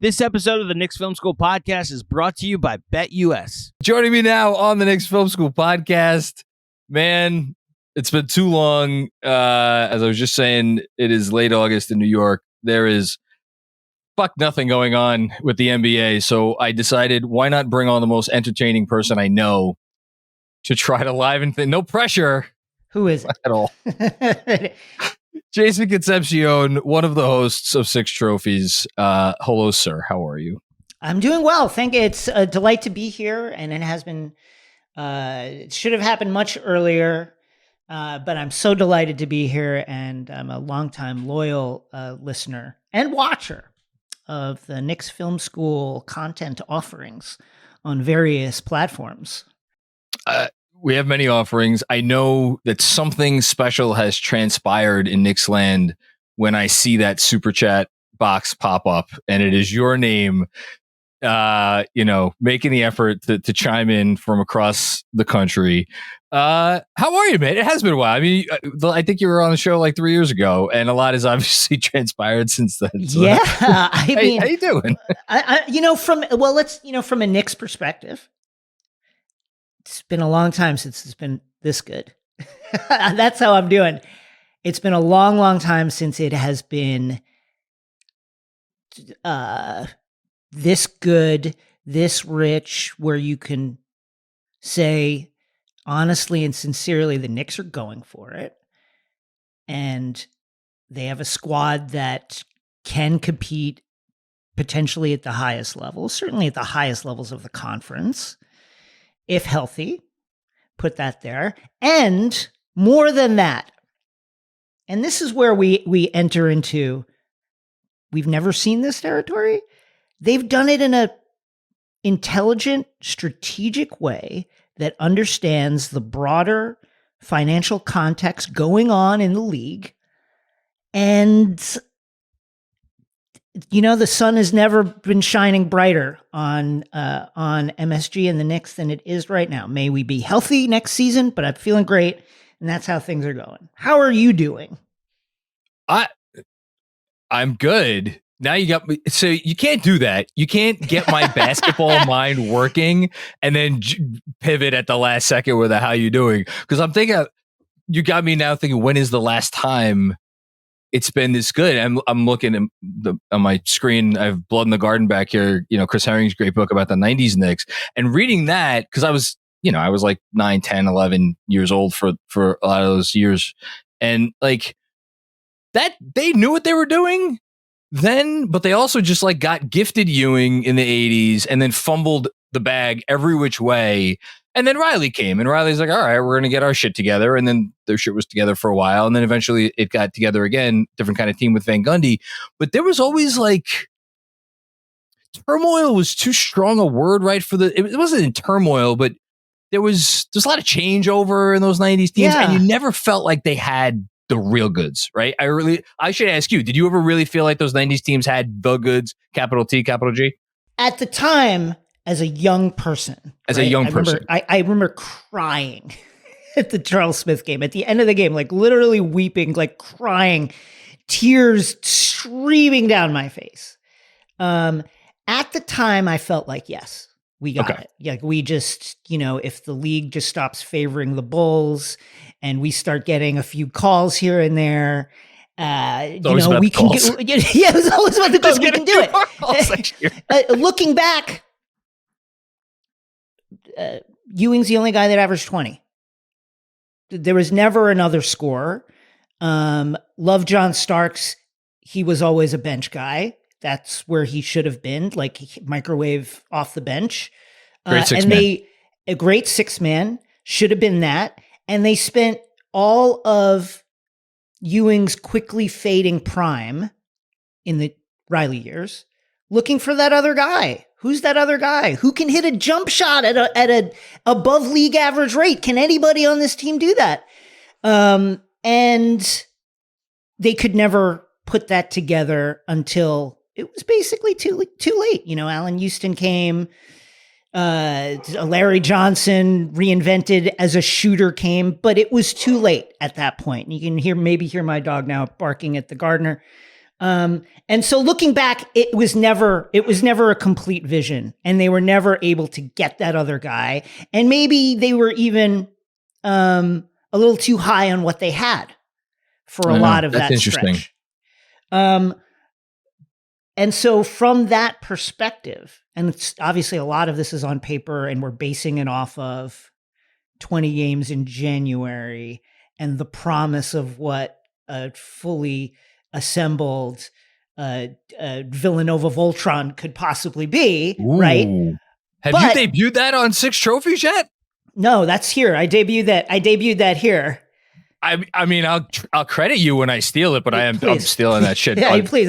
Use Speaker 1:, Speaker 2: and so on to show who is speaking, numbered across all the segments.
Speaker 1: This episode of the Knicks Film School Podcast is brought to you by BetUS.
Speaker 2: Joining me now on the Knicks Film School Podcast, man, it's been too long. As I was just saying, it is late August in New York. There is nothing going on with the NBA. So I decided, why not bring on the most entertaining person I know to try to liven things. No pressure.
Speaker 3: Who is it?
Speaker 2: At all. Jason Concepcion, one of the hosts of Six Trophies. Hello, sir. How are you?
Speaker 3: I'm doing well. Thank you. It's a delight to be here, and it has been. It should have happened much earlier, but I'm so delighted to be here, and I'm a longtime loyal listener and watcher of the Knicks Film School content offerings on various platforms.
Speaker 2: We have many offerings. I know that something special has transpired in Knicks land when I see that super chat box pop up, and it is your name, making the effort to chime in from across the country. How are you, man? It has been a while. I mean, I think you were on the show like 3 years ago, and a lot has obviously transpired since then. So
Speaker 3: yeah. I mean,
Speaker 2: how you doing?
Speaker 3: From a Knicks perspective, it's been a long time since it's been this good. That's how I'm doing. It's been a long, long time since it has been this good, this rich, where you can say honestly and sincerely the Knicks are going for it. And they have a squad that can compete potentially at the highest level, certainly at the highest levels of the conference. If healthy, put that there. And more than that, and this is where we enter into, we've never seen this territory. They've done it in a intelligent, strategic way that understands the broader financial context going on in the league. And the sun has never been shining brighter on MSG and the Knicks than it is right now. May we be healthy next season, but I'm feeling great, and that's how things are going. How are you doing?
Speaker 2: I'm good. Now you got me. So you can't do that. You can't get my basketball mind working and then pivot at the last second with a how you doing. Because I'm thinking, you got me now thinking, when is the last time it's been this good? I'm looking at on my screen. I have Blood in the Garden back here. Chris Herring's great book about the 90s Knicks, and reading that, because I was like 9, 10, 11 years old for a lot of those years. And like that, they knew what they were doing then, but they also just like got gifted Ewing in the 80s and then fumbled the bag every which way. And then Riley came, and Riley's like, all right, we're going to get our shit together. And then their shit was together for a while. And then eventually it got together again, different kind of team with Van Gundy. But there was always like, turmoil was too strong a word, right? It wasn't in turmoil, but there's a lot of changeover in those 90s teams.
Speaker 3: Yeah.
Speaker 2: And you never felt like they had the real goods, right? I should ask you, did you ever really feel like those 90s teams had the goods, capital T, capital G?
Speaker 3: At the time, as a young person. I remember crying at the Charles Smith game, at the end of the game, like literally weeping, like crying, tears streaming down my face. At the time, I felt like, yes, we got it. Yeah, we just, if the league just stops favoring the Bulls and we start getting a few calls here and there, we can get, yeah, it was always about the calls. We can do it. Looking back, Ewing's the only guy that averaged 20. There was never another scorer. Love John Starks. He was always a bench guy. That's where he should have been, like microwave off the bench. A great six man, should have been that. And they spent all of Ewing's quickly fading prime in the Riley years looking for that other guy. Who's that other guy? Who can hit a jump shot at a above league average rate? Can anybody on this team do that? And they could never put that together until it was basically too late. Allen Houston came, Larry Johnson reinvented as a shooter came, but it was too late at that point. You can maybe hear my dog now barking at the gardener. And so looking back, it was never a complete vision, and they were never able to get that other guy. And maybe they were even a little too high on what they had for a lot of that stretch. And so from that perspective, and it's obviously a lot of this is on paper, and we're basing it off of 20 games in January and the promise of what a fully assembled Villanova Voltron could possibly be. Ooh. Right?
Speaker 2: Have you debuted that on 6 Trophies yet?
Speaker 3: No, that's here. I debuted that here.
Speaker 2: I mean, I'll credit you when I steal it, but I'm stealing that shit.
Speaker 3: Yeah, please.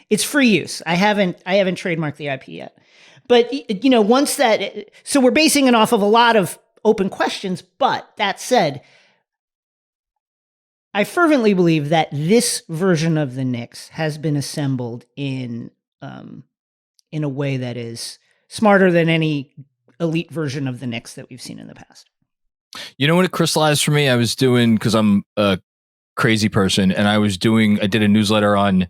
Speaker 3: It's free use. I haven't trademarked the IP yet. But once that, so we're basing it off of a lot of open questions. But that said, I fervently believe that this version of the Knicks has been assembled in a way that is smarter than any elite version of the Knicks that we've seen in the past.
Speaker 2: You know what it crystallized for me? I was doing, because I'm a crazy person, and I did a newsletter on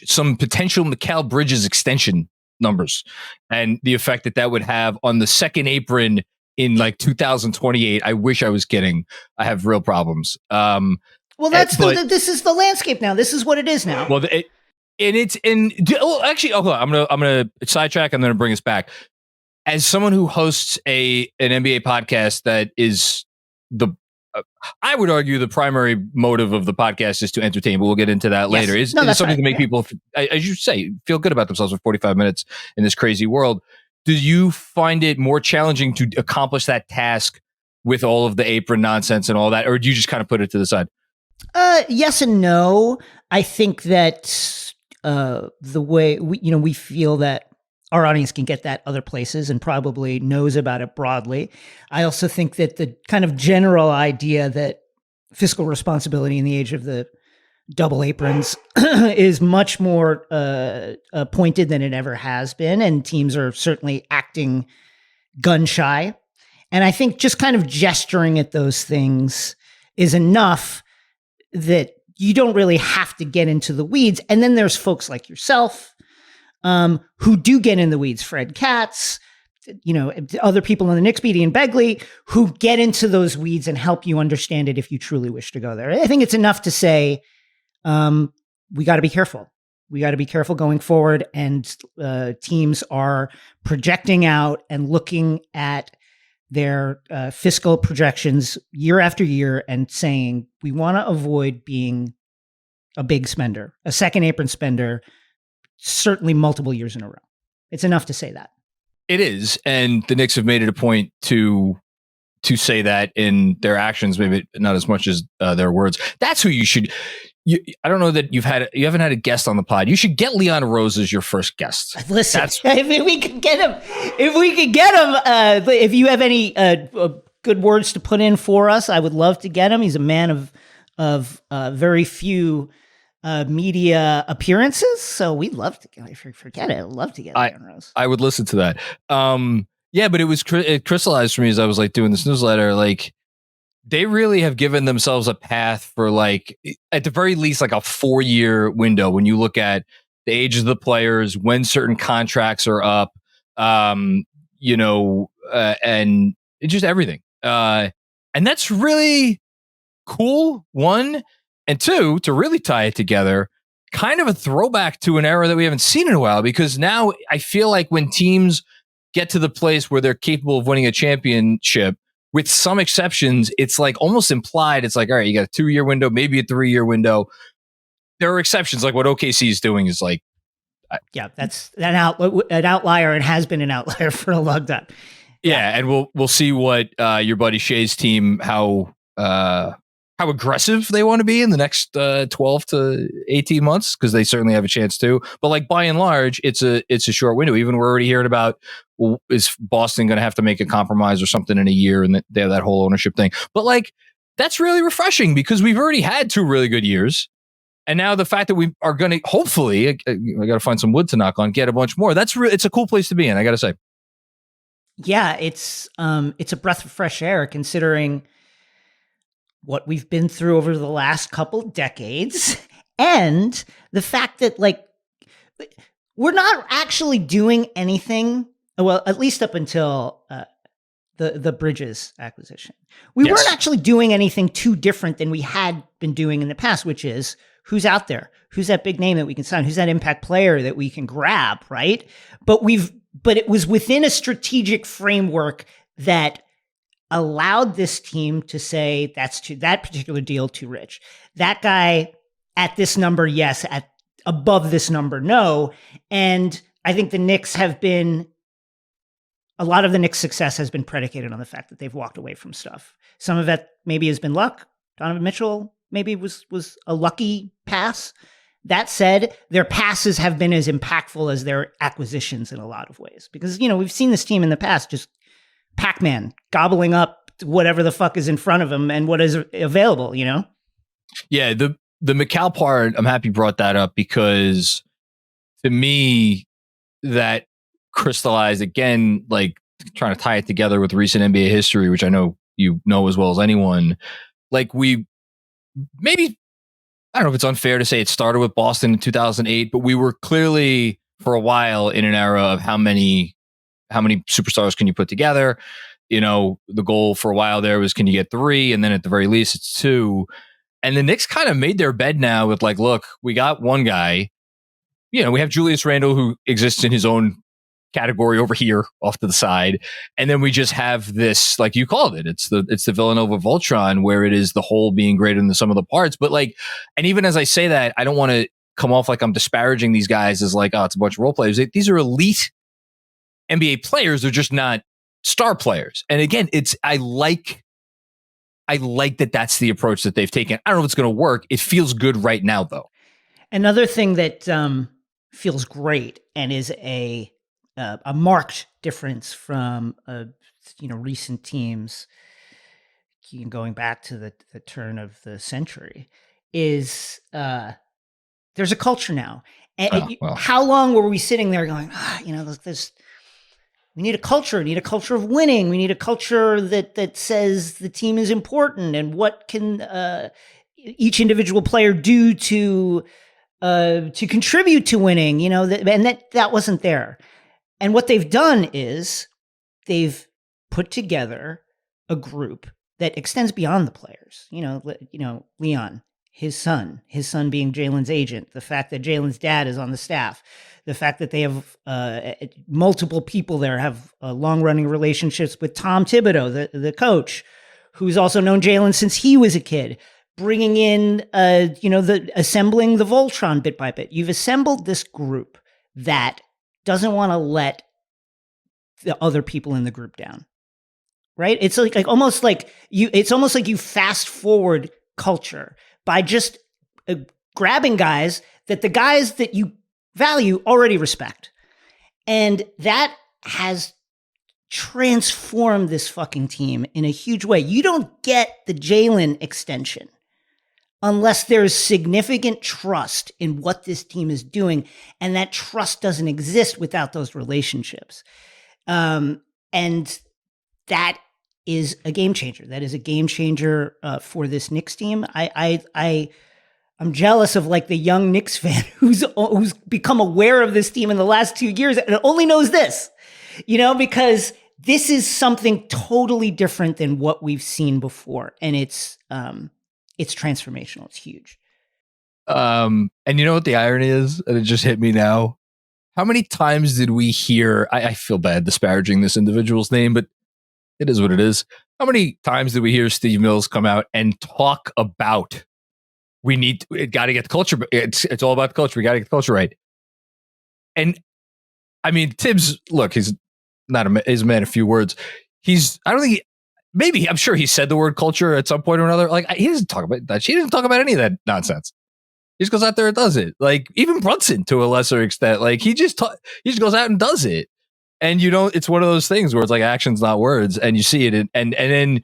Speaker 2: some potential Mikal Bridges extension numbers and the effect that would have on the second apron in like 2028. I wish I was kidding. I have real problems.
Speaker 3: Well, this is the landscape now. This is what it is now.
Speaker 2: Well, actually, I'm gonna sidetrack. I'm gonna bring us back. As someone who hosts an NBA podcast that is I would argue the primary motive of the podcast is to entertain, but we'll get into that later. It's something to make people, as you say, feel good about themselves for 45 minutes in this crazy world. Do you find it more challenging to accomplish that task with all of the apron nonsense and all that, or do you just kind of put it to the side?
Speaker 3: Yes and no. I think that the way we feel that our audience can get that other places and probably knows about it broadly. I also think that the kind of general idea that fiscal responsibility in the age of the double aprons is much more pointed than it ever has been. And teams are certainly acting gun shy. And I think just kind of gesturing at those things is enough that you don't really have to get into the weeds. And then there's folks like yourself, who do get in the weeds, Fred Katz, other people in the Knicks, Beatty and Begley, who get into those weeds and help you understand it if you truly wish to go there. I think it's enough to say, we got to be careful. We got to be careful going forward. And teams are projecting out and looking at their fiscal projections year after year and saying, we want to avoid being a big spender, a second apron spender, certainly multiple years in a row. It's enough to say that.
Speaker 2: It is. And the Knicks have made it a point to say that in their actions, maybe not as much as their words. That's who you should. I don't know that you haven't had a guest on the pod. You should get Leon Rose as your first guest.
Speaker 3: Listen, if we could get him, if you have any good words to put in for us, I would love to get him. He's a man of very few media appearances, so we'd love to forget it. I'd love to get Leon Rose.
Speaker 2: I would listen to that. Yeah, but it crystallized for me as I was like doing this newsletter. Like, they really have given themselves a path for, like, at the very least, like a 4-year window when you look at the age of the players, when certain contracts are up, and just everything. And that's really cool. One. And two, to really tie it together, kind of a throwback to an era that we haven't seen in a while, because now I feel like when teams get to the place where they're capable of winning a championship, with some exceptions, it's like almost implied. It's like, all right, you got a 2-year window, maybe a 3-year window. There are exceptions, like what OKC is doing is like.
Speaker 3: Yeah, that's an outlier and has been an outlier for a long time.
Speaker 2: Yeah, and we'll see what your buddy Shea's team, how aggressive they want to be in the next 12 to 18 months, because they certainly have a chance to. But like by and large, it's a short window. Even we're already hearing about, well, is Boston going to have to make a compromise or something in a year, and they have that whole ownership thing. But like, that's really refreshing because we've already had 2 really good years. And now the fact that we are going to, hopefully, I got to find some wood to knock on, get a bunch more. It's a cool place to be in, I got to say.
Speaker 3: Yeah, it's a breath of fresh air considering what we've been through over the last couple decades And the fact that like we're not actually doing anything. Well, at least up until the Bridges acquisition, we weren't actually doing anything too different than we had been doing in the past, which is who's out there, who's that big name that we can sign, who's that impact player that we can grab, right? But it was within a strategic framework that allowed this team to say that particular deal too rich. That guy at this number, yes. At above this number, no. And I think the Knicks have been, a lot of the Knicks' success has been predicated on the fact that they've walked away from stuff. Some of that maybe has been luck. Donovan Mitchell maybe was a lucky pass. That said, their passes have been as impactful as their acquisitions in a lot of ways. Because, we've seen this team in the past just Pac-Man gobbling up whatever the fuck is in front of them and what is available,
Speaker 2: Yeah, the McCall part, I'm happy you brought that up because to me, that crystallized again, like trying to tie it together with recent NBA history, which I know you know as well as anyone. Like I don't know if it's unfair to say it started with Boston in 2008, but we were clearly for a while in an era of how many superstars can you put together? The goal for a while there was, can you get 3? And then at the very least, it's 2. And the Knicks kind of made their bed now with like, look, we got one guy. We have Julius Randle, who exists in his own category over here off to the side. And then we just have this, like you called it, it's the Villanova Voltron, where it is the whole being greater than the sum of the parts. But like, and even as I say that, I don't want to come off like I'm disparaging these guys as like, oh, it's a bunch of role players. These are elite NBA players. They're just not star players. And again, I like that that's the approach that they've taken. I don't know if it's going to work. It feels good right now, though.
Speaker 3: Another thing that feels great and is a marked difference from recent teams going back to the turn of the century is there's a culture now. And how long were we sitting there going, we need a culture. We need a culture of winning. We need a culture that says the team is important and what can each individual player do to contribute to winning. And that wasn't there. And what they've done is they've put together a group that extends beyond the players. Leon, his son being Jalen's agent, the fact that Jalen's dad is on the staff, the fact that they have multiple people there have long-running relationships with Tom Thibodeau, the coach, who's also known Jalen since he was a kid, bringing in, assembling the Voltron bit by bit. You've assembled this group that doesn't want to let the other people in the group down, right? It's like almost like you fast forward culture by just grabbing guys that the guys that you value already respect. And that has transformed this fucking team in a huge way. You don't get the Jalen extension unless there's significant trust in what this team is doing. And that trust doesn't exist without those relationships. And that is a game changer. That is a game changer for this Knicks team. I'm jealous of like the young Knicks fan who's become aware of this team in the last 2 years and only knows this, because this is something totally different than what we've seen before. And it's transformational. It's huge.
Speaker 2: And you know what the irony is? And it just hit me now. How many times did we hear, I feel bad disparaging this individual's name, but it is what it is. How many times did we hear Steve Mills come out and talk about got to get the culture, it's all about the culture. We got to get the culture right. And I mean, Tibbs, look, he's he's a man of few words. I'm sure he said the word culture at some point or another. Like, he doesn't talk about that. She doesn't talk about any of that nonsense. He just goes out there and does it. Like, even Brunson to a lesser extent, like he just goes out and does it. And it's one of those things where it's like actions, not words. And you see it. And then,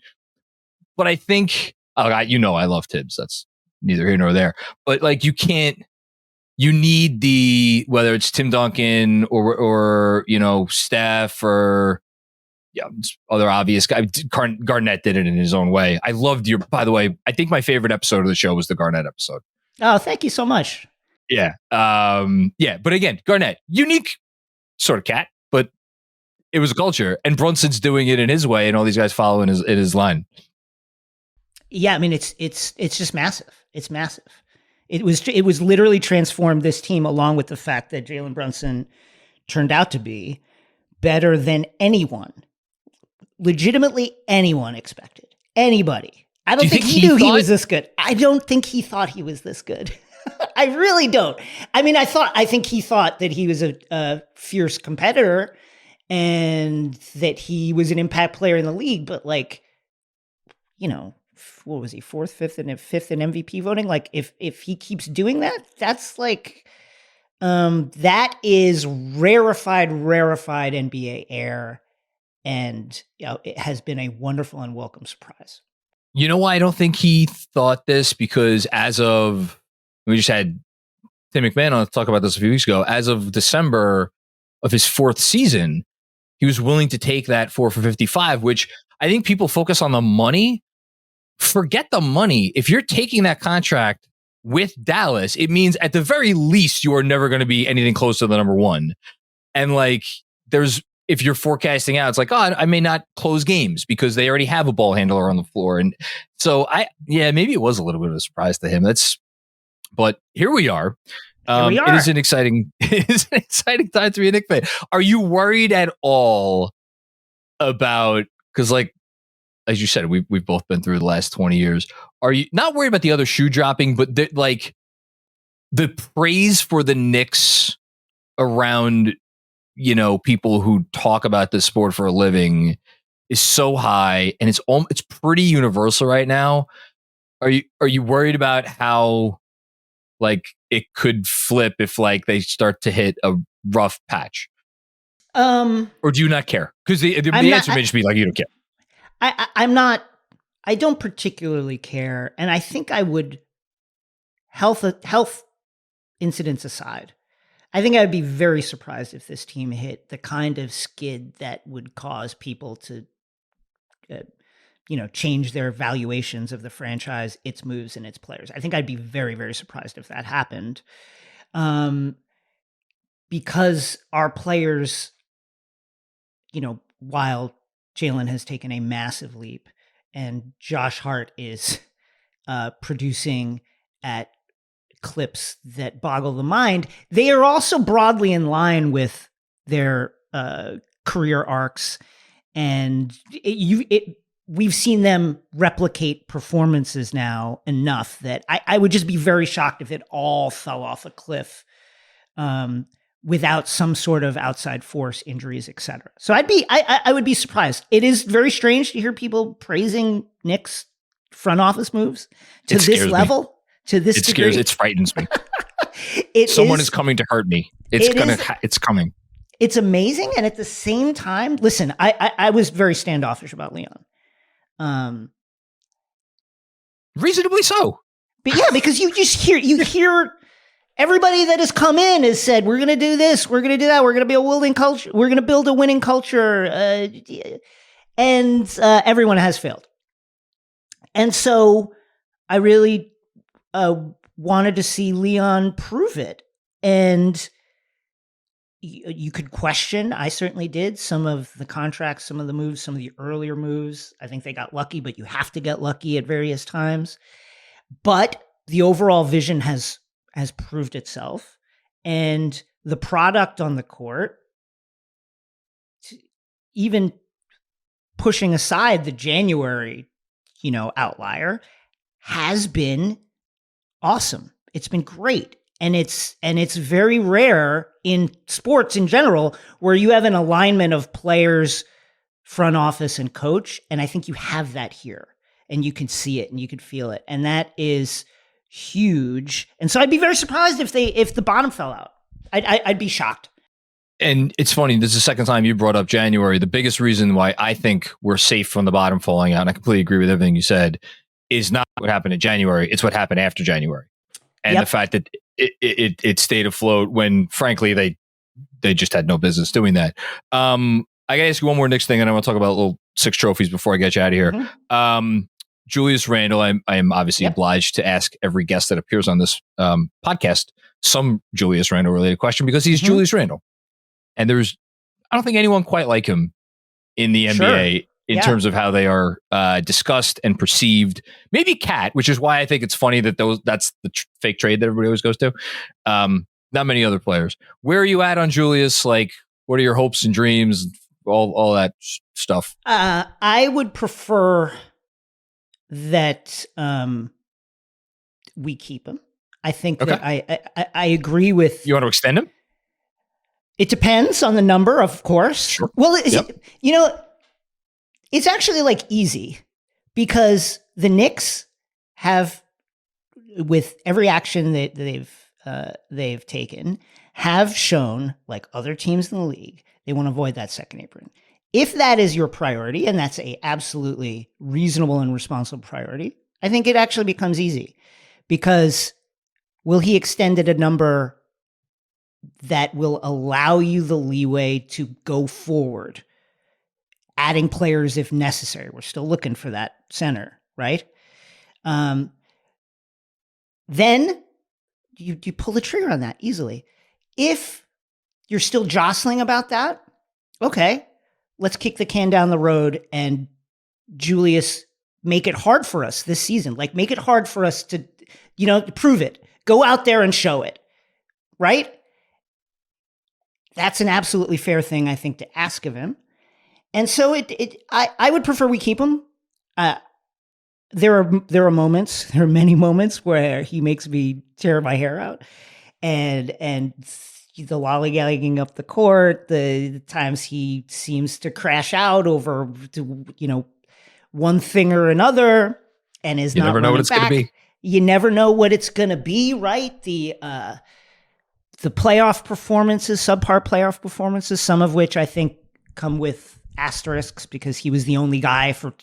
Speaker 2: but I think, I love Tibbs. That's neither here nor there, but like, you need whether it's Tim Duncan or Steph or other obvious guy. Garnett did it in his own way. I loved by the way, I think my favorite episode of the show was the Garnett episode.
Speaker 3: Oh, thank you so much.
Speaker 2: Yeah. But again, Garnett, unique sort of cat, but it was a culture, and Brunson's doing it in his way, and all these guys following his line.
Speaker 3: Yeah, I mean it's just massive. It's massive. It was literally transformed this team, along with the fact that Jalen Brunson turned out to be better than anyone, legitimately anyone expected. Anybody. I don't think he knew he was this good. I don't think he thought he was this good. I really don't. I mean, I think he thought that he was a fierce competitor and that he was an impact player in the league, but like, you know, what was he, fourth, fifth in MVP voting? Like if he keeps doing that, that's like, that is rarefied NBA air. And it has been a wonderful and welcome surprise.
Speaker 2: You know why I don't think he thought this? Because we just had Tim McMahon on to talk about this a few weeks ago. As of December of his fourth season, he was willing to take that 4 for 55, which I think people focus on the money. Forget the money. If you're taking that contract with Dallas, it means at the very least you are never going to be anything close to the number one. And like, if you're forecasting out, it's like, oh, I may not close games because they already have a ball handler on the floor. And so maybe it was a little bit of a surprise to him. But here we are. It is an exciting time to be a Knicks fan. Are you worried at all about, because like, as you said, we've both been through the last 20 years. Are you not worried about the other shoe dropping, but the praise for the Knicks around, people who talk about this sport for a living is so high, and it's pretty universal right now. Are you worried about how like it could flip if like they start to hit a rough patch? Or do you not care? Because the answer may just be like, you don't care.
Speaker 3: I'm not. I don't particularly care, and I think I would. Health incidents aside, I think I would be very surprised if this team hit the kind of skid that would cause people to, change their valuations of the franchise, its moves, and its players. I think I'd be very, very surprised if that happened, because our players, while Jalen has taken a massive leap and Josh Hart is producing at clips that boggle the mind, they are also broadly in line with their career arcs. And we've seen them replicate performances now enough that I would just be very shocked if it all fell off a cliff without some sort of outside force, injuries, etc. So I would be surprised. It is very strange to hear people praising Knicks front office moves to this level, to this degree.
Speaker 2: It frightens me. Someone is coming to hurt me. It's coming.
Speaker 3: It's amazing, and at the same time, listen, I was very standoffish about Leon.
Speaker 2: Reasonably so.
Speaker 3: But yeah, because you hear everybody that has come in has said, we're going to do this, we're going to do that, we're going to be a winning culture, we're going to build a winning culture, and everyone has failed. And so I really wanted to see Leon prove it. And you could question, I certainly did, some of the contracts, some of the moves, some of the earlier moves. I think they got lucky, but you have to get lucky at various times. But the overall vision has proved itself, and the product on the court, even pushing aside the January, outlier, has been awesome. It's been great. And it's very rare in sports in general where you have an alignment of players, front office, and coach. And I think you have that here, and you can see it and you can feel it. And that is huge. And so I'd be very surprised if the bottom fell out. I'd be shocked.
Speaker 2: And it's funny, this is the second time you brought up January. The biggest reason why I think we're safe from the bottom falling out, and I completely agree with everything you said, is not what happened in January. It's what happened after January. And the fact that it stayed afloat when, frankly, they just had no business doing that. I got to ask you one more Knicks thing, and I want to talk about little 6 trophies before I get you out of here. Mm-hmm. Julius Randle, I am obviously obliged to ask every guest that appears on this podcast some Julius Randle related question because he's Julius Randle. And I don't think anyone quite like him in the NBA in terms of how they are discussed and perceived. Maybe Cat, which is why I think it's funny that that's the fake trade that everybody always goes to. Not many other players. Where are you at on Julius? Like, what are your hopes and dreams? All that stuff.
Speaker 3: I would prefer that we keep him. I think that I agree with.
Speaker 2: You want to extend him?
Speaker 3: It depends on the number, of course. Sure. Well, it's actually like easy because the Knicks have, with every action that they've taken, have shown, like other teams in the league, they want to avoid that second apron. If that is your priority, and that's a absolutely reasonable and responsible priority, I think it actually becomes easy because will he extend at a number that will allow you the leeway to go forward, adding players if necessary? We're still looking for that center, right? Then you pull the trigger on that easily. If you're still jostling about that, okay, let's kick the can down the road and Julius, make it hard for us this season. Like, make it hard for us to, prove it. Go out there and show it, right? That's an absolutely fair thing, I think, to ask of him. And so I would prefer we keep him. There are many moments where he makes me tear my hair out, and the lollygagging up the court, the times he seems to crash out over, one thing or another, and is not. You never know what it's going to be. You never know what it's going to be, right? The playoff performances, subpar playoff performances, some of which I think come with asterisks because he was the only guy for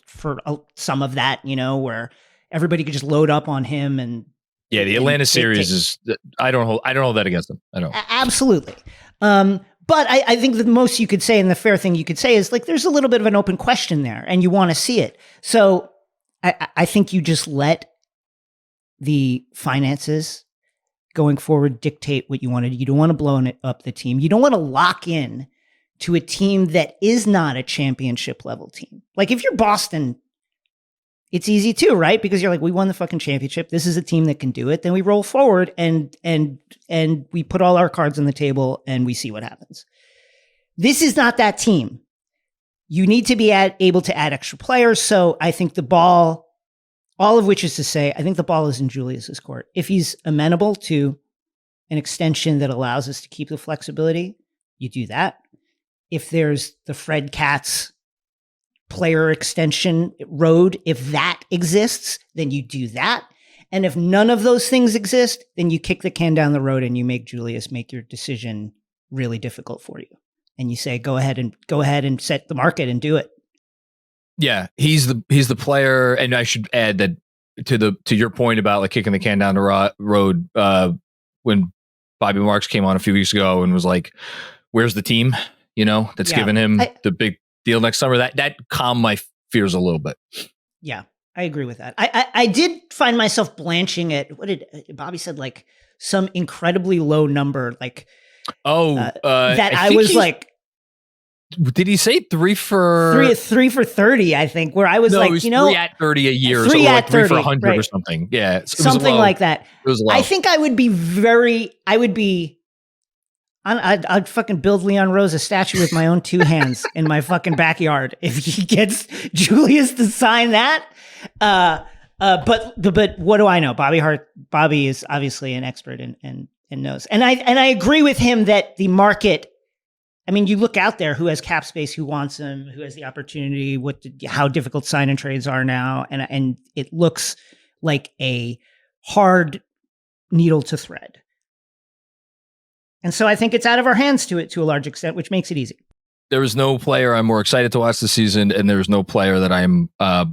Speaker 3: some of that, where everybody could just load up on him. And
Speaker 2: the Atlanta series is, I don't hold that against him. I don't.
Speaker 3: Absolutely. But I think the most you could say, and the fair thing you could say, is like, there's a little bit of an open question there and you want to see it. So I think you just let the finances going forward dictate what you want to do. You don't want to blow up the team. You don't want to lock in to a team that is not a championship level team. Like, if you're Boston, it's easy too, right? Because you're like, we won the fucking championship. This is a team that can do it. Then we roll forward and we put all our cards on the table and we see what happens. This is not that team. You need to be able to add extra players. So I think the ball, all of which is to say, I think the ball is in Julius's court. If he's amenable to an extension that allows us to keep the flexibility, you do that. If there's the Fred Katz player extension road, if that exists, then you do that. And if none of those things exist, then you kick the can down the road and you make Julius make your decision really difficult for you. And you say, go ahead and set the market and do it.
Speaker 2: Yeah, he's the player. And I should add that to your point about like kicking the can down the road, when Bobby Marks came on a few weeks ago and was like, where's the team? That's giving him the big deal next summer. That calmed my fears a little bit. Yeah,
Speaker 3: I agree with that. I did find myself blanching at, what did Bobby said, like some incredibly low number, like that I was like,
Speaker 2: did he say 3 for
Speaker 3: 30? I think, where I was like,
Speaker 2: 3 at 30 a year,
Speaker 3: 3
Speaker 2: so
Speaker 3: at
Speaker 2: like
Speaker 3: 30,
Speaker 2: 3 for 100
Speaker 3: right.
Speaker 2: or something. Yeah,
Speaker 3: something like that.
Speaker 2: It was low.
Speaker 3: I think I'd fucking build Leon Rose a statue with my own 2 hands in my fucking backyard if he gets Julius to sign that. But what do I know? Bobby is obviously an expert and knows. And I agree with him that the market, I mean, you look out there, who has cap space, who wants him, who has the opportunity, how difficult sign and trades are now, and it looks like a hard needle to thread. And so I think it's out of our hands to a large extent, which makes it easy.
Speaker 2: There is no player I'm more excited to watch this season, and there is no player that I'm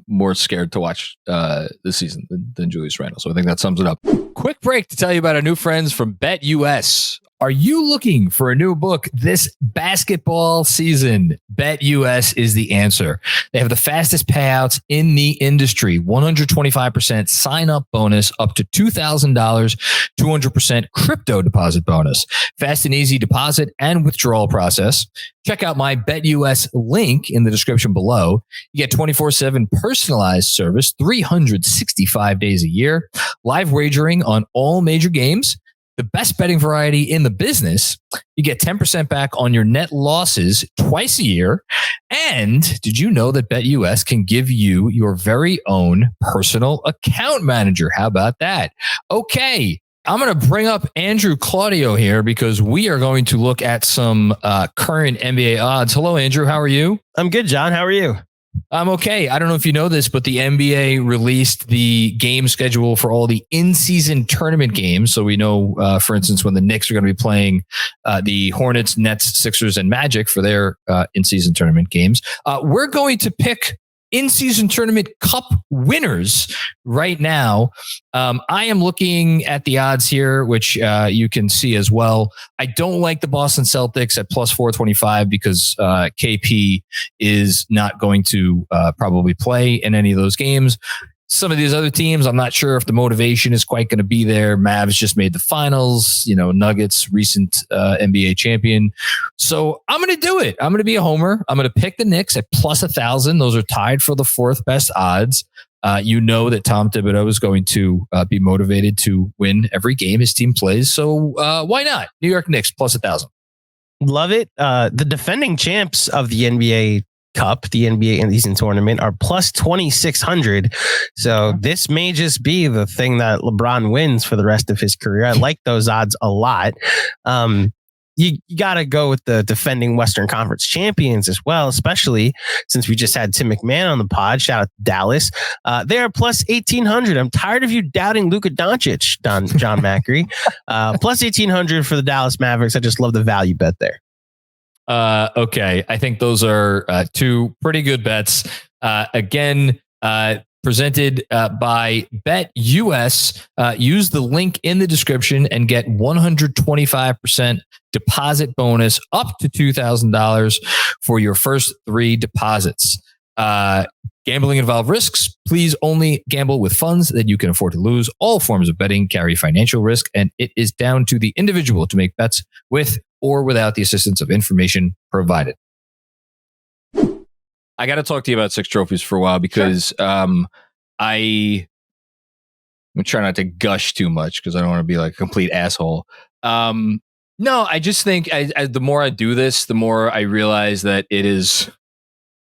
Speaker 2: more scared to watch this season than Julius Randle. So I think that sums it up. Quick break to tell you about our new friends from BetUS. Are you looking for a new book this basketball season? BetUS is the answer. They have the fastest payouts in the industry. 125% sign-up bonus up to $2,000, 200% crypto deposit bonus. Fast and easy deposit and withdrawal process. Check out my BetUS link in the description below. You get 24/7 personalized service, 365 days a year, live wagering on all major games, the best betting variety in the business. You get 10% back on your net losses twice a year. And did you know that BetUS can give you your very own personal account manager? How about that? Okay. I'm going to bring up Andrew Claudio here because we are going to look at some current NBA odds. Hello, Andrew. How are you?
Speaker 4: I'm good, John. How are you?
Speaker 2: I'm okay. I don't know if you know this, but the NBA released the game schedule for all the in-season tournament games. So we know, for instance, when the Knicks are going to be playing the Hornets, Nets, Sixers, and Magic for their in-season tournament games. We're going to pick in-season tournament cup winners right now. I am looking at the odds here, which you can see as well. I don't like the Boston Celtics at plus 425 because KP is not going to probably play in any of those games. Some of these other teams, I'm not sure if the motivation is quite going to be there. Mavs just made the finals, Nuggets, recent NBA champion. So I'm going to do it. I'm going to be a homer. I'm going to pick the Knicks at plus 1,000. Those are tied for the fourth best odds. You know that Tom Thibodeau is going to be motivated to win every game his team plays. So why not? New York Knicks plus 1,000.
Speaker 4: Love it. The defending champs of the NBA Cup, the NBA in-season tournament, are plus 2,600. So this may just be the thing that LeBron wins for the rest of his career. I like those odds a lot. You got to go with the defending Western Conference champions as well, especially since we just had Tim McMahon on the pod. Shout out to Dallas. They're plus 1,800. I'm tired of you doubting Luka Doncic, John Macri. Plus 1,800 for the Dallas Mavericks. I just love the value bet there.
Speaker 2: Okay. I think those are two pretty good bets. Again, presented by BetUS. Use the link in the description and get 125% deposit bonus up to $2,000 for your first 3 deposits. Gambling involves risks. Please only gamble with funds that you can afford to lose. All forms of betting carry financial risk, and it is down to the individual to make bets with or without the assistance of information provided. I got to talk to you about Six Trophies for a while because I'm trying not to gush too much because I don't want to be like a complete asshole. No, I just think the more I do this, the more I realize that it is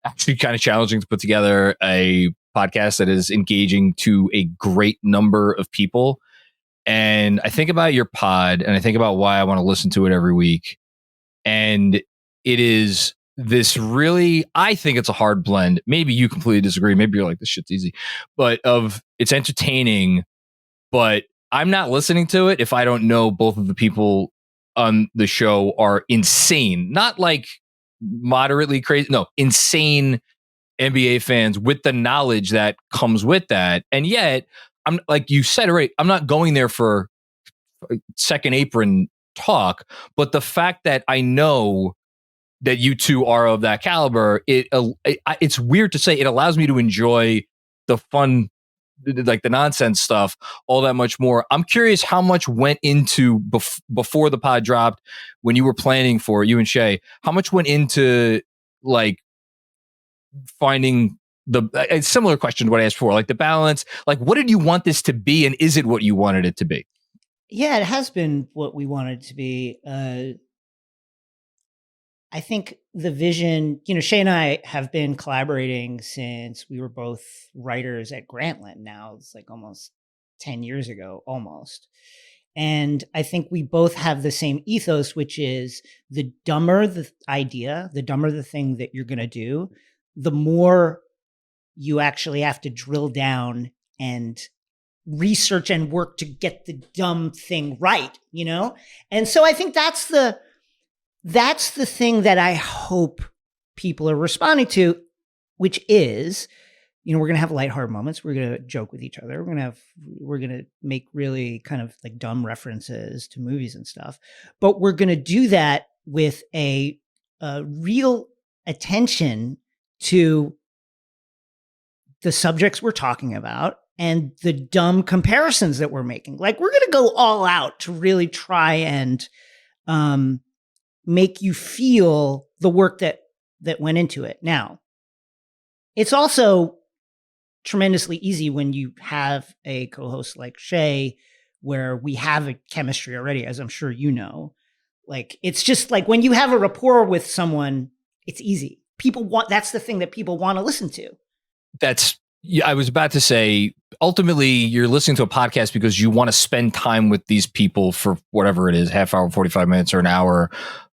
Speaker 2: actually kind of challenging to put together a podcast that is engaging to a great number of people. And I think about your pod and I think about why I want to listen to it every week. And it is this really, I think it's a hard blend. Maybe you completely disagree. Maybe you're like, this shit's easy, but it's entertaining, but I'm not listening to it if I don't know both of the people on the show are insane, not like moderately crazy, no, insane NBA fans with the knowledge that comes with that. And yet, I'm like you said, right, I'm not going there for second apron talk, but the fact that I know that you two are of that caliber, it's weird to say, it allows me to enjoy the fun, like the nonsense stuff, all that much more. I'm curious how much went into before the pod dropped, when you were planning for it, you and Shay, how much went into like finding a similar question to what I asked before, like the balance, like what did you want this to be, and is it what you wanted it to be?
Speaker 3: Yeah, it has been what we wanted it to be. I think the vision, Shay and I have been collaborating since we were both writers at Grantland. Now it's like almost 10 years ago, almost. And I think we both have the same ethos, which is the dumber the idea, the dumber the thing that you're going to do, the more you actually have to drill down and research and work to get the dumb thing right, And so I think that's the thing that I hope people are responding to, which is, we're going to have lighthearted moments. We're going to joke with each other. We're going to make really kind of like dumb references to movies and stuff. But we're going to do that with a real attention to the subjects we're talking about and the dumb comparisons that we're making. Like, we're going to go all out to really try and make you feel the work that went into it. Now, it's also tremendously easy when you have a co-host like Shay, where we have a chemistry already, as I'm sure you know. Like, it's just like when you have a rapport with someone, it's easy. That's the thing that people want to listen to.
Speaker 2: I was about to say, ultimately, you're listening to a podcast because you want to spend time with these people for whatever it is, half hour, 45 minutes, or an hour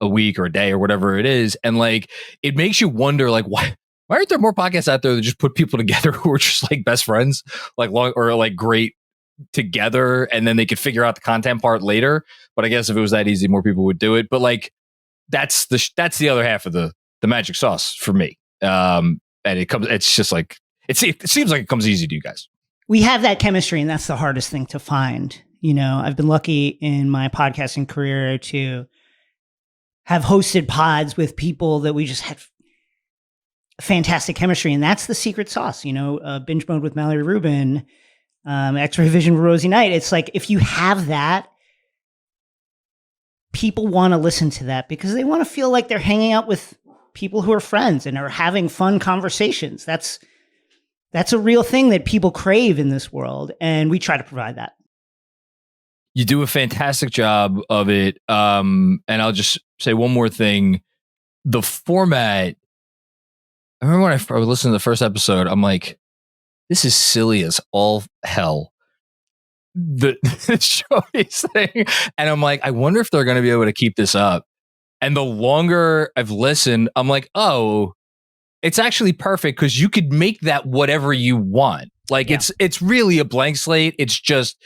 Speaker 2: a week or a day or whatever it is. And like, it makes you wonder, like, why aren't there more podcasts out there that just put people together who are just like best friends, like long or like great together, and then they could figure out the content part later? But I guess if it was that easy, more people would do it. But like, that's the other half of the magic sauce for me. And it's just like, it seems like it comes easy to you guys.
Speaker 3: We have that chemistry, and that's the hardest thing to find. I've been lucky in my podcasting career to have hosted pods with people that we just had fantastic chemistry, and that's the secret sauce. Binge Mode with Mallory Rubin, X-Ray Vision with Rosie Knight. It's like, if you have that, people want to listen to that because they want to feel like they're hanging out with people who are friends and are having fun conversations. That's a real thing that people crave in this world, and we try to provide that.
Speaker 2: You do a fantastic job of it. And I'll just say one more thing. The format, I remember when I was listening to the first episode, I'm like, this is silly as all hell. The Joey's thing. And I'm like, I wonder if they're going to be able to keep this up. And the longer I've listened, I'm like, oh, it's actually perfect because you could make that whatever you want. Like, yeah. It's really a blank slate. It's just,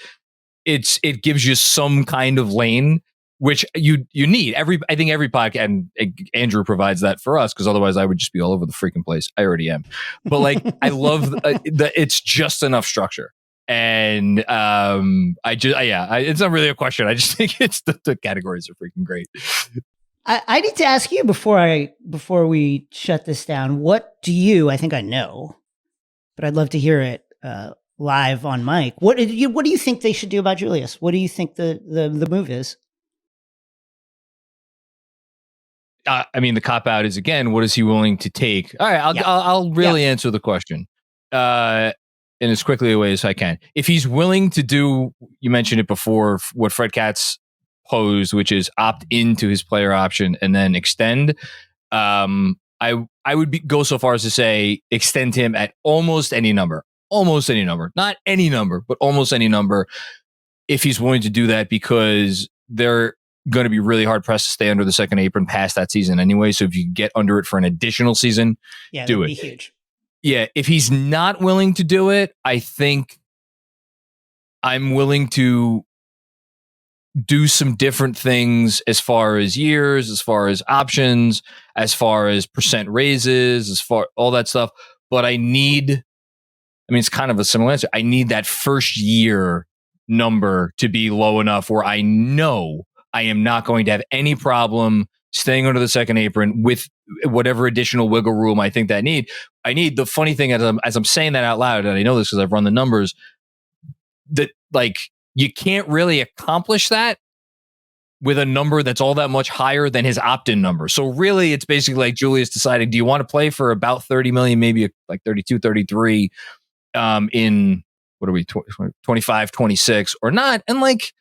Speaker 2: it gives you some kind of lane, which you need. I think every podcast, and Andrew provides that for us, because otherwise I would just be all over the freaking place. I already am. But like, I love that it's just enough structure. And it's not really a question. I just think it's the categories are freaking great.
Speaker 3: I need to ask you before we shut this down. What do you? I think I know, but I'd love to hear it live on mic. What do you think they should do about Julius? What do you think the move is?
Speaker 2: I mean, the cop out is, again, what is he willing to take? All right, I'll really answer the question in as quickly a way as I can. If he's willing to do, you mentioned it before, what Fred Katz posed, which is opt into his player option and then extend. I would go so far as to say extend him at almost any number, not any number, but almost any number, if he's willing to do that, because they're going to be really hard pressed to stay under the second apron past that season anyway. So if you get under it for an additional season, do it.
Speaker 3: Be huge.
Speaker 2: Yeah. If he's not willing to do it, I think I'm willing to do some different things as far as years, as far as options, as far as percent raises, as far all that stuff. But it's kind of a similar answer. I need that first year number to be low enough where I know I am not going to have any problem staying under the second apron with whatever additional wiggle room I think that I need. The funny thing as I'm saying that out loud, and I know this because I've run the numbers, that like you can't really accomplish that with a number that's all that much higher than his opt-in number. So really, it's basically like Julius deciding, do you want to play for about 30 million, maybe like 32, 33 in, what are we, 25, 26 or not? And like,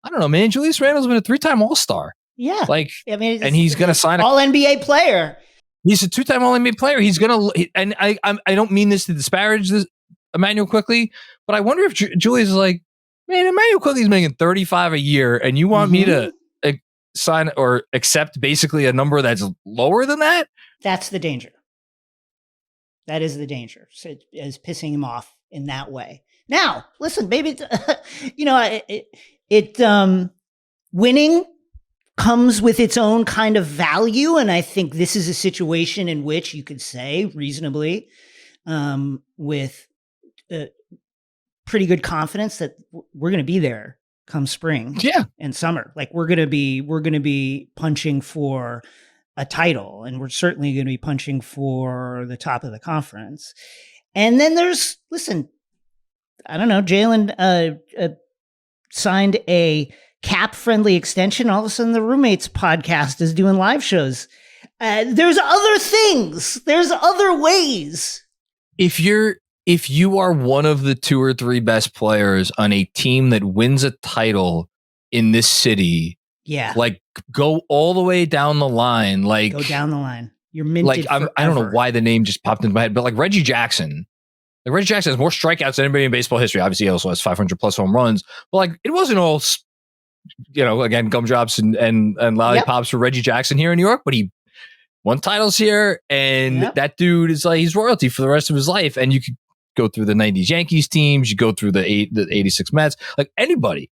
Speaker 2: I don't know, man, Julius Randle's been a 3-time All-Star.
Speaker 3: Yeah.
Speaker 2: Like, and he's going to sign
Speaker 3: all NBA player.
Speaker 2: He's a 2-time All NBA player. He's going to, and I don't mean this to disparage this Immanuel Quickley, but I wonder if Julius is like, man, Immanuel Quickley's making 35 a year, and you want me to sign or accept basically a number that's lower than that? That's
Speaker 3: the danger. That is the danger. So it is pissing him off in that way. Now, listen, maybe winning comes with its own kind of value, and I think this is a situation in which you could say reasonably with pretty good confidence that we're going to be there come spring and summer. Like we're going to be punching for a title, and we're certainly going to be punching for the top of the conference. And then I don't know, Jalen signed a cap-friendly extension. All of a sudden, the Roommates podcast is doing live shows. There's other things. There's other ways.
Speaker 2: If you are one of the 2 or 3 best players on a team that wins a title in this city, like go all the way down the line. Like
Speaker 3: go down the line. You're minted.
Speaker 2: Like I don't know why the name just popped into my head, but like Reggie Jackson. Like Reggie Jackson has more strikeouts than anybody in baseball history. Obviously, he also has 500 plus home runs. But like it wasn't all, again, gumdrops and lollipops for Reggie Jackson here in New York, but he won titles here, and that dude is like he's royalty for the rest of his life. And you could go through the 90s Yankees teams, you go through the 86 Mets, like anybody.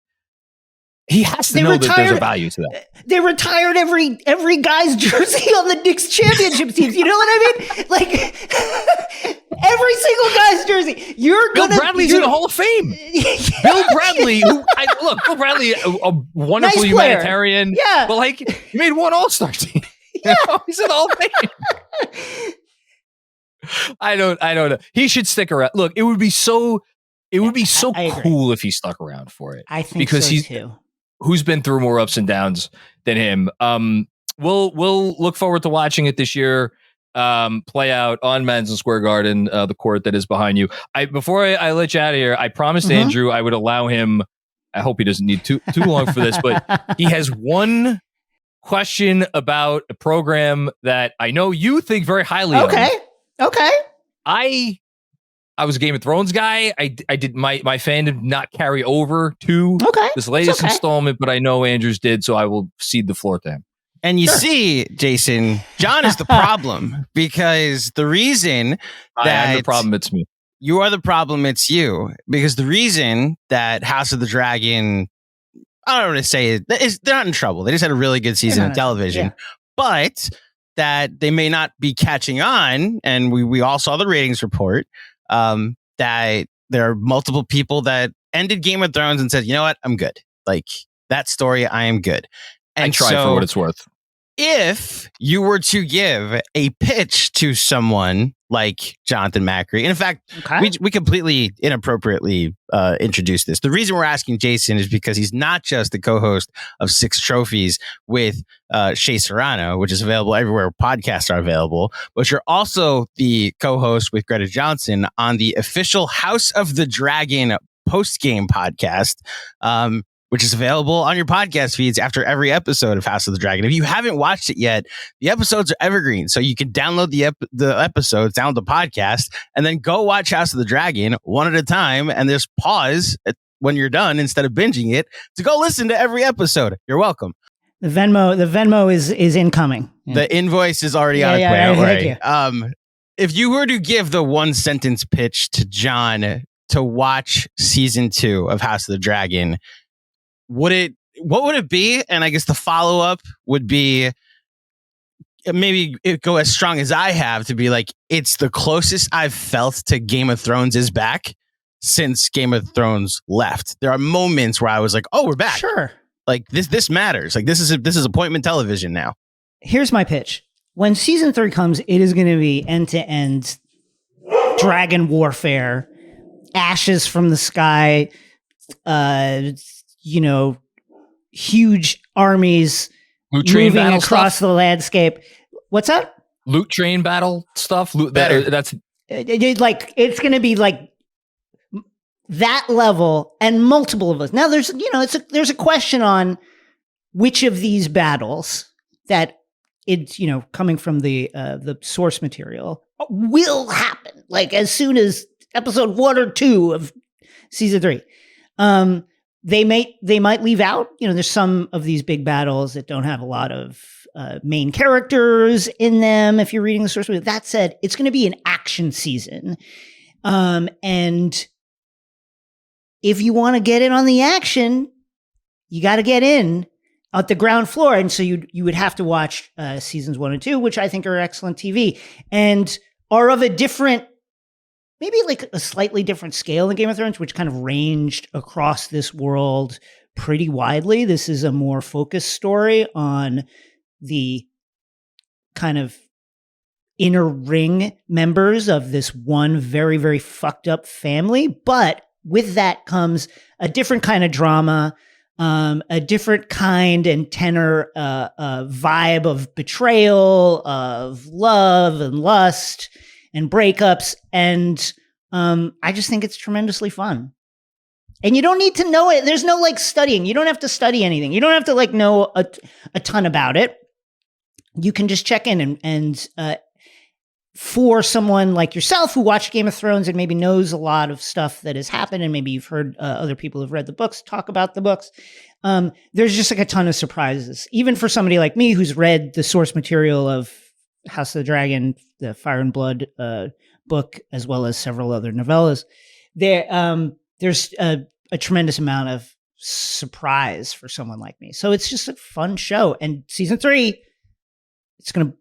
Speaker 2: He has to know that there's a value to that.
Speaker 3: They retired every guy's jersey on the Knicks championship teams. You know what I mean? Like every single guy's jersey.
Speaker 2: Bill Bradley's in the Hall of Fame. Bill Bradley, Bill Bradley, a wonderful humanitarian.
Speaker 3: Yeah.
Speaker 2: But like he made one All-Star team.
Speaker 3: Yeah.
Speaker 2: He's in the Hall of Fame. I don't know. He should stick around. Look, it would be so cool if he stuck around for it.
Speaker 3: I think
Speaker 2: because
Speaker 3: so
Speaker 2: he's
Speaker 3: too.
Speaker 2: Who's been through more ups and downs than him. We'll look forward to watching it this year play out on Madison Square Garden, the court that is behind you. Before I let you out of here, I promised Andrew I would allow him. I hope he doesn't need too long for this, but he has one question about a program that I know you think very highly of.
Speaker 3: Okay.
Speaker 2: I was a Game of Thrones guy. I did my fandom did not carry over to this latest installment, but I know Andrews did, so I will cede the floor to him.
Speaker 4: And you see, Jason, John is the problem because the reason that
Speaker 2: I'm the problem, it's me.
Speaker 4: You are the problem, it's you. Because the reason that House of the Dragon, I don't want to say it, they're not in trouble. They just had a really good season of television, but that they may not be catching on. And we all saw the ratings report. That there are multiple people that ended Game of Thrones and said, you know what, I'm good. Like that story, I am good. And
Speaker 2: I tried for what it's worth.
Speaker 4: If you were to give a pitch to someone like Jonathan Macri, and in fact, we completely inappropriately introduced this. The reason we're asking Jason is because he's not just the co-host of 6 Trophies with Shea Serrano, which is available everywhere podcasts are available, but you're also the co-host with Greta Johnson on the official House of the Dragon post-game podcast, which is available on your podcast feeds after every episode of House of the Dragon. If you haven't watched it yet, the episodes are evergreen. So you can download the episodes, download the podcast, and then go watch House of the Dragon one at a time, and just pause when you're done instead of binging it to go listen to every episode. You're welcome.
Speaker 3: The Venmo is incoming. Yeah.
Speaker 4: The invoice is already on its way. Thank you. If you were to give the one sentence pitch to John to watch season 2 of House of the Dragon, what would it be? And I guess the follow-up would be maybe it go as strong as I have to be like, it's the closest I've felt to Game of Thrones is back since Game of Thrones left. There are moments where I was like, oh, we're back.
Speaker 3: Sure.
Speaker 4: Like this matters. Like this is appointment television now.
Speaker 3: Here's my pitch. When season 3 comes, it is going to be end-to-end dragon warfare, ashes from the sky, huge armies moving across the landscape. What's that?
Speaker 2: Loot train battle stuff. That's
Speaker 3: it's going to be like that level and multiple of us. Now there's a question on which of these battles that it's coming from the source material will happen. Like as soon as episode 1 or 2 of season 3. They might leave out, there's some of these big battles that don't have a lot of main characters in them. If you're reading the source, that said, it's going to be an action season. And if you want to get in on the action, you got to get in at the ground floor. And so you would have to watch seasons 1 and 2, which I think are excellent TV and are of a different maybe like a slightly different scale than Game of Thrones, which kind of ranged across this world pretty widely. This is a more focused story on the kind of inner ring members of this one very, very fucked up family. But with that comes a different kind of drama, a different kind and tenor vibe of betrayal, of love and lust and breakups. And I just think it's tremendously fun. And you don't need to know it. There's no like studying. You don't have to study anything. You don't have to like know a ton about it. You can just check in and for someone like yourself who watched Game of Thrones and maybe knows a lot of stuff that has happened, and maybe you've heard other people who've read the books talk about the books, there's just like a ton of surprises. Even for somebody like me who's read the source material of House of the Dragon, the Fire and Blood book, as well as several other novellas, there's a tremendous amount of surprise for someone like me. So it's just a fun show. And season 3,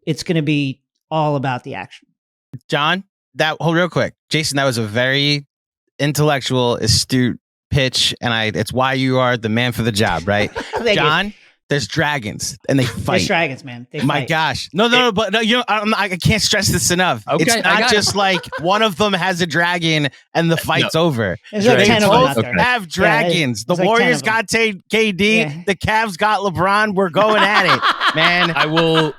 Speaker 3: it's gonna be all about the action.
Speaker 4: John, real quick, Jason, that was a very intellectual, astute pitch, and it's why you are the man for the job, right? John, there's dragons and they fight.
Speaker 3: There's dragons, man. They
Speaker 4: My
Speaker 3: fight.
Speaker 4: gosh, no, but no, you know, I can't stress this enough.
Speaker 2: Okay,
Speaker 4: it's not just like one of them has a dragon and the fight's over.
Speaker 3: There's like 10 of them out
Speaker 4: Both
Speaker 3: there.
Speaker 4: have dragons.
Speaker 3: Yeah,
Speaker 4: the
Speaker 3: like
Speaker 4: Warriors
Speaker 3: 10 of
Speaker 4: got KD.
Speaker 3: Yeah.
Speaker 4: The Cavs got LeBron. We're going at it, man.
Speaker 2: I will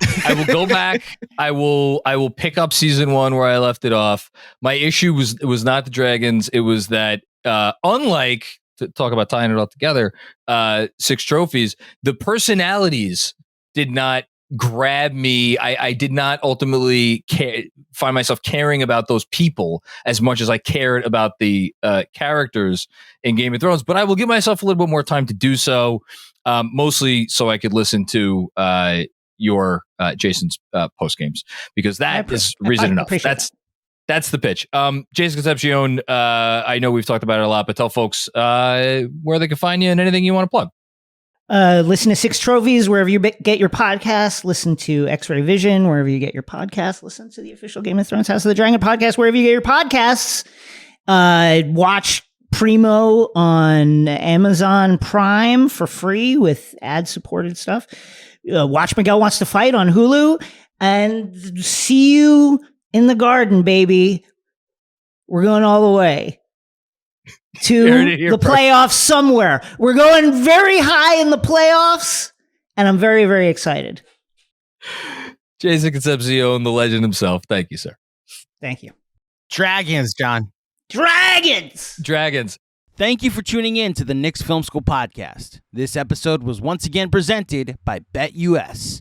Speaker 2: go back. I will pick up season 1 where I left it off. My issue was not the dragons. It was that unlike, to talk about tying it all together, 6 trophies, the personalities did not grab me. I did not ultimately find myself caring about those people as much as I cared about the characters in Game of Thrones. But I will give myself a little bit more time to do so, mostly so I could listen to your Jason's post games, because that is reason enough. That's the pitch. Jason Concepcion, I know we've talked about it a lot, but tell folks where they can find you and anything you want to plug.
Speaker 3: Listen to 6 Trophies wherever you get your podcasts. Listen to X-Ray Vision wherever you get your podcasts. Listen to the official Game of Thrones House of the Dragon podcast wherever you get your podcasts. Watch Primo on Amazon Prime for free with ad-supported stuff. Watch Miguel Wants to Fight on Hulu. And see you in the garden, baby. We're going all the way to the playoffs somewhere. We're going very high in the playoffs, and I'm very, very excited.
Speaker 2: Jason Concepcion, the legend himself. Thank you, sir.
Speaker 3: Thank you.
Speaker 4: Dragons, John.
Speaker 3: Dragons.
Speaker 1: Thank you for tuning in to the Knicks Film School Podcast. This episode was once again presented by BetUS.